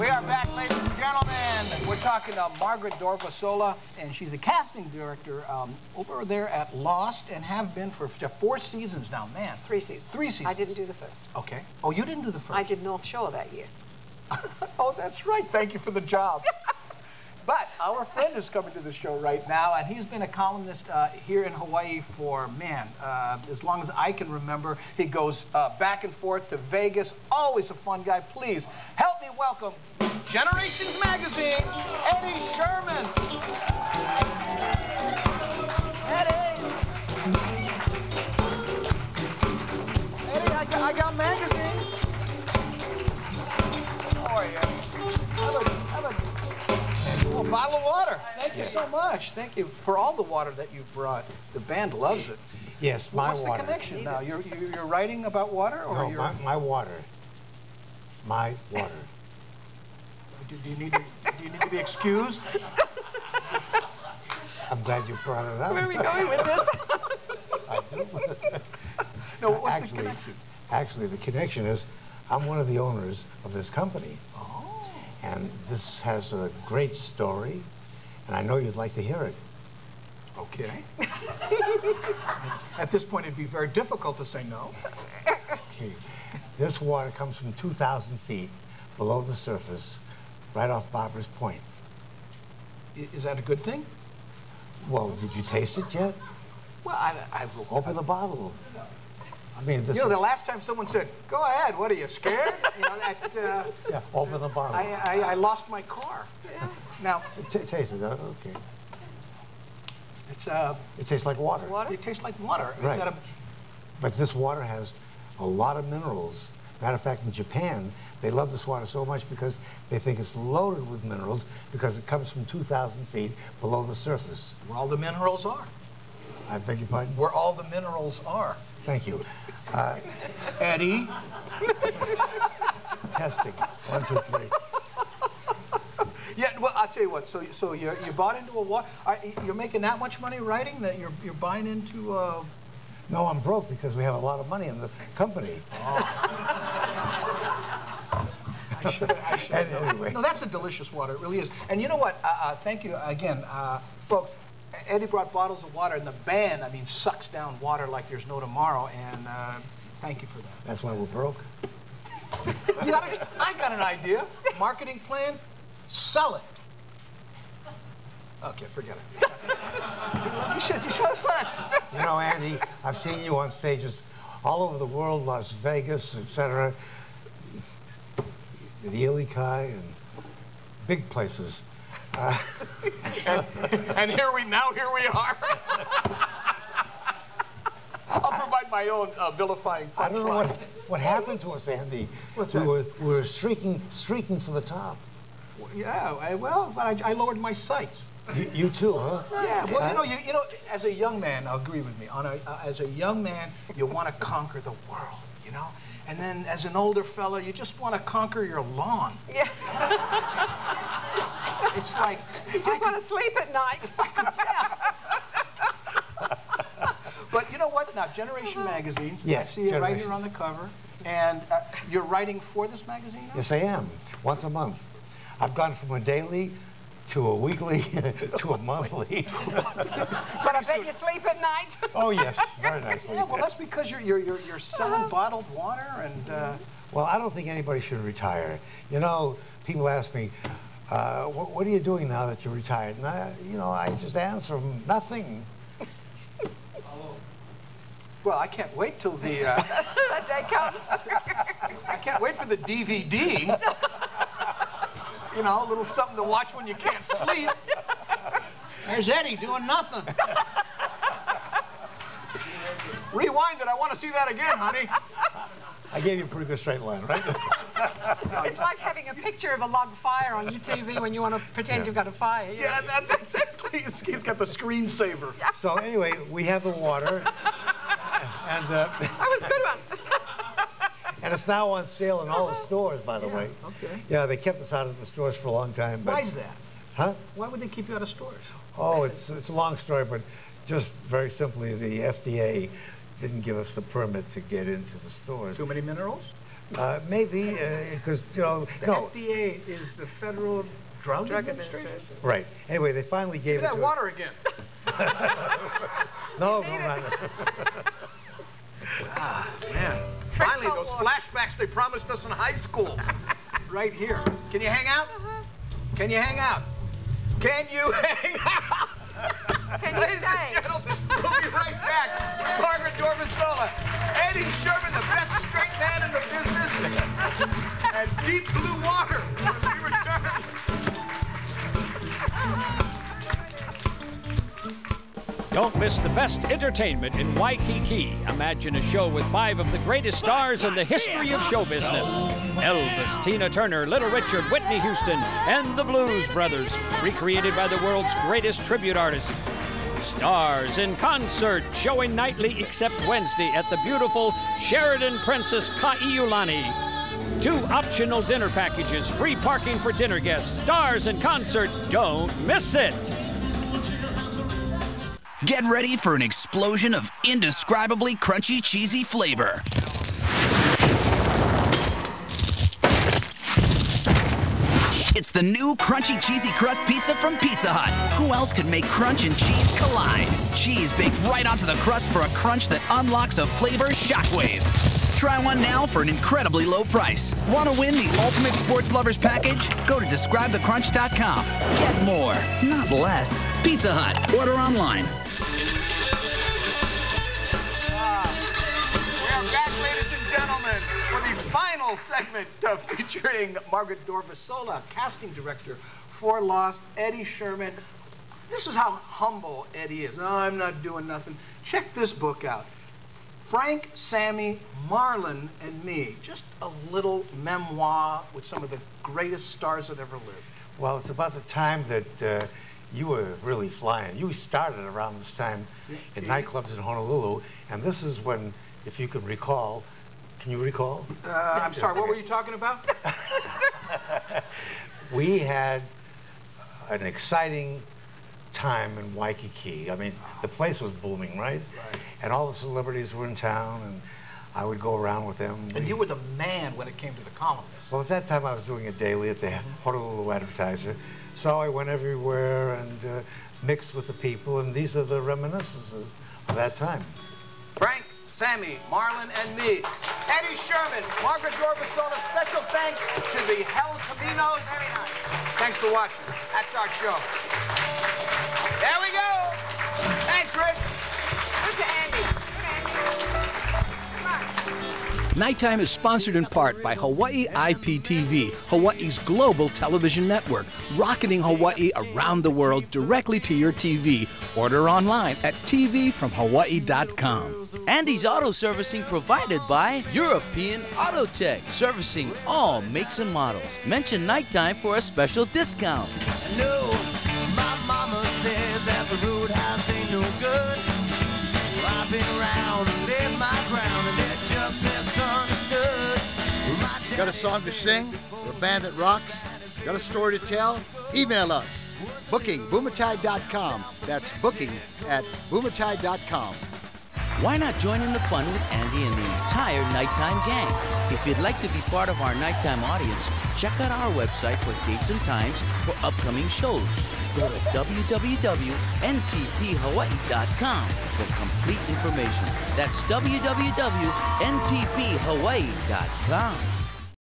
We are back, ladies and gentlemen. We're talking to Margaret Dorvasola, and she's a casting director over there at Lost, and have been for 4 seasons now. Man. 3 seasons. 3 seasons. I didn't do the first. Okay. Oh, you didn't do the first? I did North Shore that year. Oh, that's right. Thank you for the job. But our friend is coming to the show right now, and he's been a columnist here in Hawaii for, man, as long as I can remember. He goes back and forth to Vegas. Always a fun guy. Please help me welcome Generations Magazine, Eddie Sherman. Eddie. Eddie, I got magazines. How are you? Have a bottle of water. Thank you so much. Thank you for all the water that you've brought. The band loves it. Yes, Well, my what's water. the connection now? You're writing about water, or No, you're... my water. My water. Do you need to be excused? I'm glad you brought it up. Where are we going with this? I do. No, what's the connection? Actually, the connection is I'm one of the owners of this company. Oh. And this has a great story, and I know you'd like to hear it. Okay. At this point, it'd be very difficult to say no. Okay. This water comes from 2,000 feet below the surface, right off Barbara's Point. Is that a good thing? Well, did you taste it yet? Well, I will... Open the bottle. I mean, this You know, the last time someone said, "Go ahead, what are you, scared?" You know, that... yeah, open the bottle. I lost my car. Yeah. Now... Taste it, okay. It's, It tastes like water. Water? It tastes like water. Right. Is that But this water has a lot of minerals. Matter of fact, in Japan, they love this water so much because they think it's loaded with minerals because it comes from 2,000 feet below the surface. where all the minerals are. I beg your pardon? Where all the minerals are. Thank you. Eddie? Testing. 1, 2, 3. Yeah, well, I'll tell you what. So you bought into a water... You're making that much money writing that you're buying into... No, I'm broke because we have a lot of money in the company. I should Anyway. No, that's a delicious water. It really is. And you know what? Thank you again, folks. Eddie brought bottles of water, and the band, I mean, sucks down water like there's no tomorrow. And thank you for that. That's why we're broke. I got an idea. Marketing plan. Sell it. Okay, forget it. You should have sense. You know, Andy, I've seen you on stages all over the world, Las Vegas, etc., the Ilikai, and big places. And here we are. I'll provide my own vilifying punchline. I don't know what happened to us, Andy. What's we that? were streaking for the top. Yeah, but I lowered my sights. You too, huh? Yeah, well, you know, as a young man, agree with me. As a young man, you want to conquer the world, you know? And then as an older fella, you just want to conquer your lawn. Yeah. It's like... You just want to sleep at night. But you know what? Now, Generation Magazine, Yes, I see it right here Generations. on the cover. And you're writing for this magazine now? Yes, I am. Once a month. I've gone from a daily to a weekly to a monthly. But I bet you sleep at night. Oh, yes. Very nicely. Yeah, well, that's because you're selling bottled water and... Well, I don't think anybody should retire. You know, people ask me, what are you doing now that you're retired? And I just answer them, nothing. Well, I can't wait till the... That day comes. I can't wait for the DVD. You know, a little something to watch when you can't sleep. There's Eddie doing nothing. Rewind it. I want to see that again, honey. I gave you a pretty good straight line, right? It's like having a picture of a log fire on your TV when you want to pretend you've got a fire. Yeah, that's exactly. He's got the screensaver. So anyway, we have the water. And, That was a good one. and it's now on sale in all the stores, by the way. Okay. Yeah, they kept us out of the stores for a long time. But, Why is that? Huh? Why would they keep you out of stores? Oh, it's a long story, but just very simply, the FDA didn't give us the permit to get into the stores. Too many minerals? Maybe, because, you know, The no. FDA is the Federal Drug Administration? Right. Anyway, they finally gave it Give to that water again. No. Ah, man. Finally, those flashbacks they promised us in high school. Right here. Can you hang out? Can you hang out? Can you hang out? Can you Ladies stay? and gentlemen, we'll be right back. Margaret Dorvasola, Eddie Sherman, the best straight man in the business, and Deep Blue Water when we return. Don't miss the best entertainment in Waikiki. Imagine a show with 5 of the greatest stars in the history of show business. Elvis, Tina Turner, Little Richard, Whitney Houston, and the Blues Brothers, recreated by the world's greatest tribute artists. Stars in concert, showing nightly except Wednesday at the beautiful Sheraton Princess Kaiulani. 2 optional dinner packages, free parking for dinner guests. Stars in concert, don't miss it. Get ready for an explosion of indescribably crunchy, cheesy flavor. It's the new Crunchy Cheesy Crust Pizza from Pizza Hut. Who else could make crunch and cheese collide? Cheese baked right onto the crust for a crunch that unlocks a flavor shockwave. Try one now for an incredibly low price. Want to win the ultimate sports lovers package? Go to describethecrunch.com. Get more, not less. Pizza Hut. Order online. Final segment featuring Margaret Dorvasola, casting director for Lost, Eddie Sherman. This is how humble Eddie is. No, I'm not doing nothing. Check this book out. Frank, Sammy, Marlon, and Me. Just a little memoir with some of the greatest stars that ever lived. Well, it's about the time that you were really flying. You started around this time in nightclubs in Honolulu, and this is when, if you could recall, can you recall? I'm sorry, what were you talking about? We had an exciting time in Waikiki. I mean, the place was booming, right? And all the celebrities were in town, and I would go around with them. And you were the man when it came to the columnists. Well, at that time, I was doing it daily at the Honolulu Advertiser. So I went everywhere and mixed with the people, and these are the reminiscences of that time. Frank, Sammy, Marlon, and Me. Eddie Sherman, Margaret Dorvasola, special thanks to the Hell Caminos. Thanks for watching. That's our show. There we go. Thanks, Rick. Look to Andy. Nighttime is sponsored in part by Hawaii IPTV, Hawaii's global television network, rocketing Hawaii around the world directly to your TV. Order online at tvfromhawaii.com. Andy's auto servicing provided by European Auto Tech, servicing all makes and models. Mention Nighttime for a special discount. No, my mama said that the roadhouse ain't no good. Well, I've been around and laid my ground, and they're just misunderstood. Got a song to sing? Or a band that rocks? Got a story to tell? Email us. Booking@bumatai.com. That's booking@bumatai.com. Why not join in the fun with Andy and the entire Nighttime gang? If you'd like to be part of our Nighttime audience, check out our website for dates and times for upcoming shows. Go to www.ntphawaii.com for complete information. That's www.ntphawaii.com.